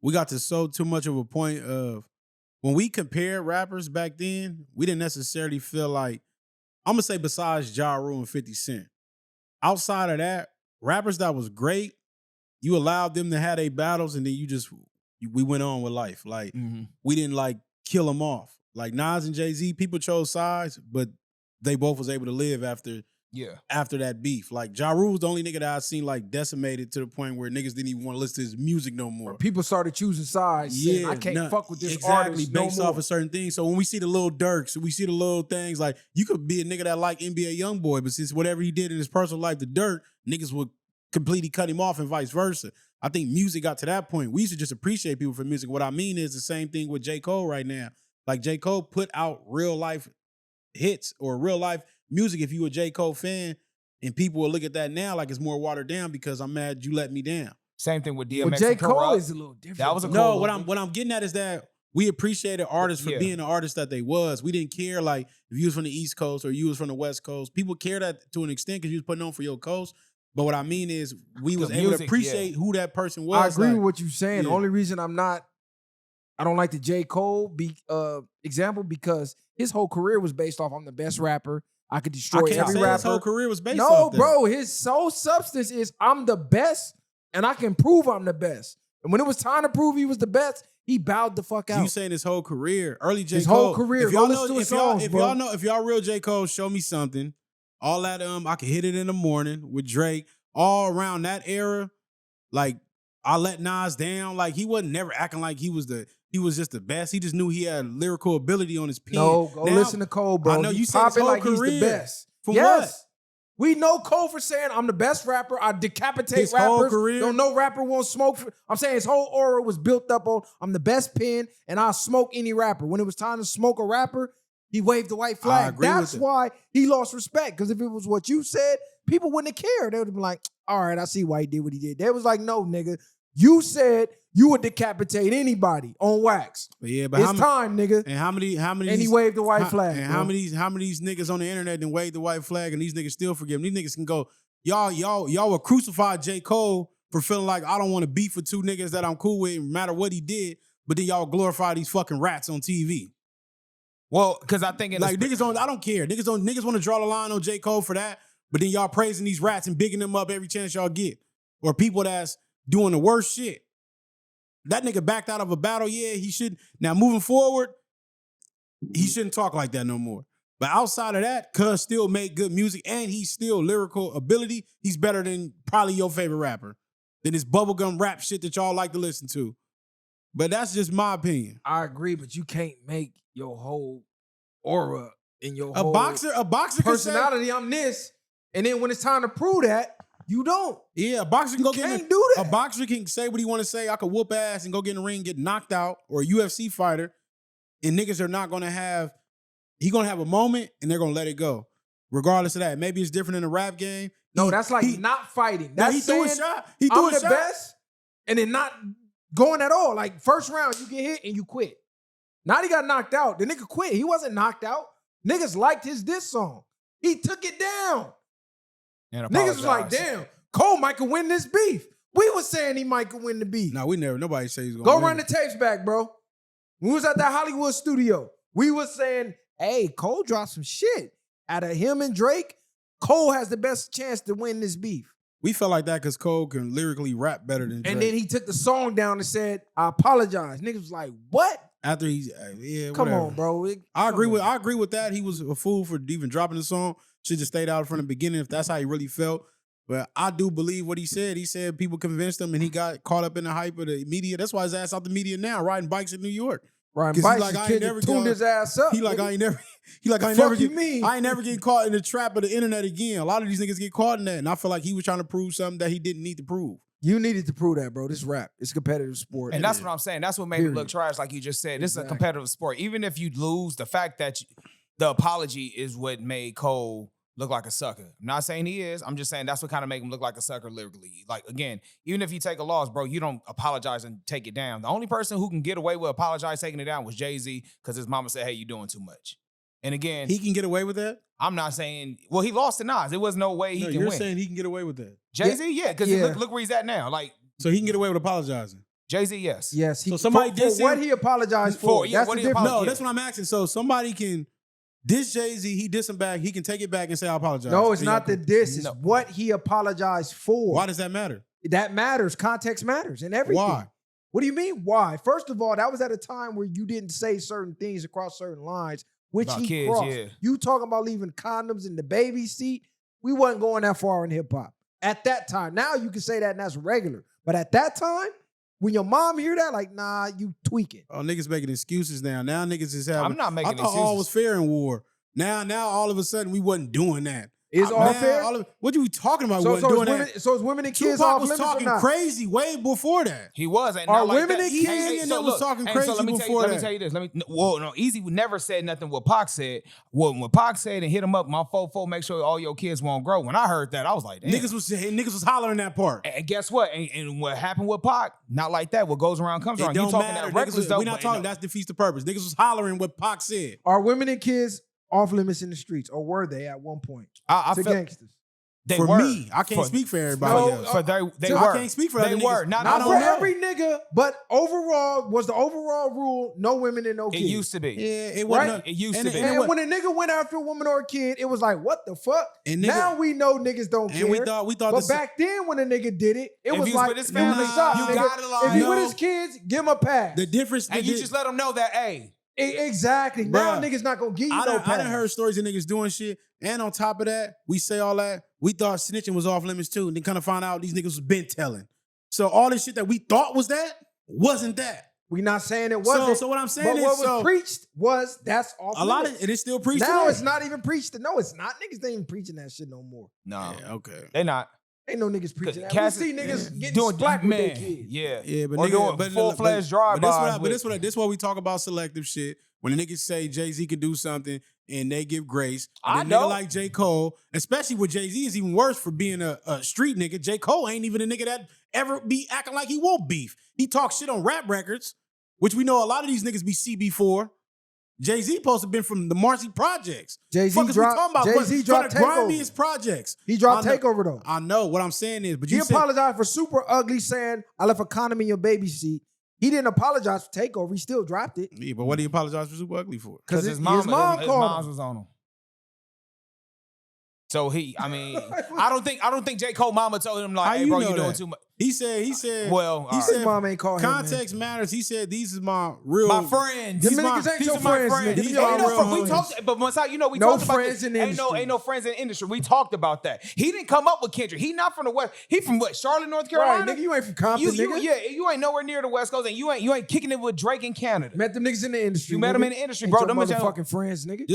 we got to so too much of a point of when we compared rappers back then, we didn't necessarily feel like, I'm gonna say besides Ja Rule and 50 Cent. Outside of that, rappers that was great, you allowed them to have their battles and then we went on with life. Like we didn't like kill them off. Like Nas and Jay-Z, people chose sides, but they both was able to live after that beef. Like Ja Rule was the only nigga that I seen like decimated to the point where niggas didn't even want to listen to his music no more. Or people started choosing sides. Saying, I can't fuck with this artist based no more. off of certain things. So when we see the little Dirks, we see the little things like you could be a nigga that like NBA YoungBoy, but since whatever he did in his personal life, the dirt, niggas would completely cut him off and vice versa. I think music got to that point. We used to just appreciate people for music. What I mean is the same thing with J. Cole right now. Like J. Cole put out real life hits or real life music if you a J. Cole fan, and people will look at that now like it's more watered down because I'm mad you let me down. Same thing with DMX. Well, J. Cole is a little different. That was a no. What I'm getting at is that we appreciated artists for being the artists that they was. We didn't care like if you was from the East Coast or you was from the West Coast. People care that to an extent because you was putting on for your coast. But what I mean is we was able to appreciate who that person was. I agree with what you're saying. The only reason I don't like the J. Cole example because his whole career was based off I'm the best rapper. I could destroy every rapper. His whole career was based off off that. No, bro. His sole substance is I'm the best and I can prove I'm the best. And when it was time to prove he was the best, he bowed the fuck out. You saying his whole career, early J. Cole. His whole career. If y'all real J. Cole, show me something. All that I could hit it in the morning with Drake. All around that era, like I let Nas down. Like he wasn't never acting like he was just the best. He just knew he had lyrical ability on his pen. No, go listen to Cole, bro. I know you said his whole career. He's the best. From what? We know Cole for saying I'm the best rapper. I decapitate his rappers. Whole career? No rapper won't smoke. I'm saying his whole aura was built up on I'm the best pen and I'll smoke any rapper. When it was time to smoke a rapper, he waved the white flag. That's why he lost respect. Because if it was what you said, people wouldn't have cared. They would have been like, all right, I see why he did what he did. They was like, no, nigga. You said you would decapitate anybody on wax. But it's time, nigga. And how many? And he waved the white flag. And how many these niggas on the internet then waved the white flag and these niggas still forgive him? These niggas can go, y'all will crucify J. Cole for feeling like I don't want to beef with two niggas that I'm cool with, no matter what he did, but then y'all glorify these fucking rats on TV. Well, because I think niggas don't. I don't care. Niggas want to draw the line on J. Cole for that, but then y'all praising these rats and bigging them up every chance y'all get, or people that's doing the worst shit. That nigga backed out of a battle. Yeah, he should. Now moving forward, he shouldn't talk like that no more. But outside of that, Cuz still make good music and he's still lyrical ability. He's better than probably your favorite rapper. Than this bubblegum rap shit that y'all like to listen to. But that's just my opinion. I agree, but you can't make your whole aura and your whole boxer personality. I'm this, and then when it's time to prove that, you don't. Yeah, a boxer can do that. A boxer can say what he want to say. I could whoop ass and go get in the ring, get knocked out, or a UFC fighter, and niggas are not gonna have. He gonna have a moment, and they're gonna let it go, regardless of that. Maybe it's different in the rap game. No, that's like not fighting. That's he threw a shot. He threw the best, and then not going at all. Like first round, you get hit and you quit. Now he got knocked out. The nigga quit. He wasn't knocked out. Niggas liked his diss song. He took it down. Niggas was like, damn, Cole might could win this beef. We was saying he might could win the beef. No, nobody say he's gonna go win. run the tapes back, bro. We was at that Hollywood studio. We was saying, hey, Cole dropped some shit. Out of him and Drake, Cole has the best chance to win this beef. We felt like that because Cole can lyrically rap better than Drake. And then he took the song down and said, I apologize. Niggas was like, what? After he's come on, bro. I agree with that. He was a fool for even dropping the song. Should just stayed out from the beginning if that's how he really felt. But I do believe what he said. He said people convinced him and he got caught up in the hype of the media. That's why his ass out the media now, riding bikes in New York. Riding bikes, like, I ain't never tuned his ass up. He like, I ain't never getting caught in the trap of the internet again. A lot of these niggas get caught in that. And I feel like he was trying to prove something that he didn't need to prove. You needed to prove that, bro. This rap. It's a competitive sport. And that's what I'm saying. That's what made it look trash, like you just said. This is a competitive sport. Even if you lose, the fact that the apology is what made Cole look like a sucker. I'm not saying he is. I'm just saying that's what kind of make him look like a sucker lyrically. Like, again, even if you take a loss, bro, you don't apologize and take it down. The only person who can get away with apologize taking it down was Jay-Z because his mama said, hey, you doing too much. And again, he can get away with that? I'm not saying, well, he lost to Nas. There was no way he can win. You're saying he can get away with that? Jay-Z, yeah, because look where he's at now. Like, so he can get away with apologizing? Jay-Z, yes. Yes. So somebody for what he apologized for. Yeah, That's what the he difference. No, that's what I'm asking. So somebody can diss Jay-Z, he diss him back, he can take it back and say, I apologize. No, it's not the diss. It's what he apologized for. Why does that matter? That matters. Context matters and everything. Why? What do you mean, why? First of all, that was at a time where you didn't say certain things across certain lines, which About he kids, crossed. yeah. You talking about leaving condoms in the baby seat? We wasn't going that far in hip-hop. At that time. Now you can say that and that's regular. But at that time, when your mom hear that, like, nah, you tweaking. Oh, niggas making excuses now. Now niggas is having. I'm not making I thought excuses. all was fair in war. Now all of a sudden we wasn't doing that. Is all fair? What you talking about? So, wasn't so, doing it's women, that. so it's women and kids Tupac off was limits or talking not? crazy way before that. He was. And Are not like women that. and kids- Kanye that was talking crazy let me before Let that. me tell you this. Easy would never said nothing what Pac said. When Pac said and hit him up, my 4-4, make sure all your kids won't grow. When I heard that, I was like, damn. Niggas was hollering that part. And guess what? And what happened with Pac? Not like that. What goes around comes It around. You don't talking matter. that reckless Niggas, though. we not talking. That defeats the purpose. Niggas was hollering what Pac said. Are women and kids off limits in the streets, or were they at one point? I to feel gangsters. they For were. me, I can't speak for everybody else. For they I were. can't speak for They other were. niggas. Not Not I for don't know. every nigga, but overall, was the overall rule no women and no It kids? used to be. Yeah, it Right? wasn't. It used and to be. and it And wa- when a nigga went after a woman or a kid, it was like, what the fuck? And nigga- now we know niggas don't care. and we thought but this. back then when a nigga did it, it If was he was like, with his man, family, stop, you nigga. gotta lie. If he No. with his kids, give him a pass. The difference. And you just let them know that, hey, Exactly. Now Bruh, niggas not gonna give you I no done pass. heard stories of niggas doing shit. And on top of that, we say all that. We thought snitching was off limits too. And then kind of find out these niggas was been telling. So all this shit that we thought was that wasn't that. We not saying it wasn't. So what I'm saying but is, what was so preached was that's off a lot of limits. it is still preached Now today. it's not even preached. No, it's not. Niggas ain't even preaching that shit no more. no, Yeah, okay. they not. Ain't no niggas preaching that. Cass- We see niggas getting doing splat with their man. kids. Yeah, Yeah, but or nigga, doing but full-fledged but drive-bys. this what we talk about selective shit. When the niggas say Jay-Z could do something and they give grace, and I then know. nigga like J. Cole, especially with Jay-Z, is even worse for being a street nigga. J. Cole ain't even a nigga that ever be acting like he won't beef. He talks shit on rap records, which we know a lot of these niggas be CB4. Jay-Z supposed to have been from the Marcy Projects. Jay-Z Fuck is we talking about? Jay-Z dropped from the grimiest Takeover. projects. He dropped I know- Takeover though. I know. What I'm saying is, but He you said, apologized for Super Ugly saying, I left a condom in your baby seat. He didn't apologize for Takeover. He still dropped it. yeah, but what did he apologize for Super Ugly for? Because his mom called him. was on him. So I don't think J. Cole mama told him like, How hey you bro, know you doing that? too much. He said, Well, he all said, His mom ain't called him. context matters. He said, these is my real. My friends. Them These my- niggas ain't these your are my friends, nigga. These These are are my your real friends. We homies. talked, but once we No talked about friends this. in the Ain't industry. no friends in the industry. We talked about that. He didn't come up with Kendrick. He not from the West. He from what? Charlotte, North Carolina. Right, nigga, you ain't from Compton, nigga. You ain't nowhere near the West Coast, and you ain't kicking it with Drake in Canada. Met them niggas in the industry. You met them nigga. in the industry, Ain't bro. your Them is motherfucking friends, nigga.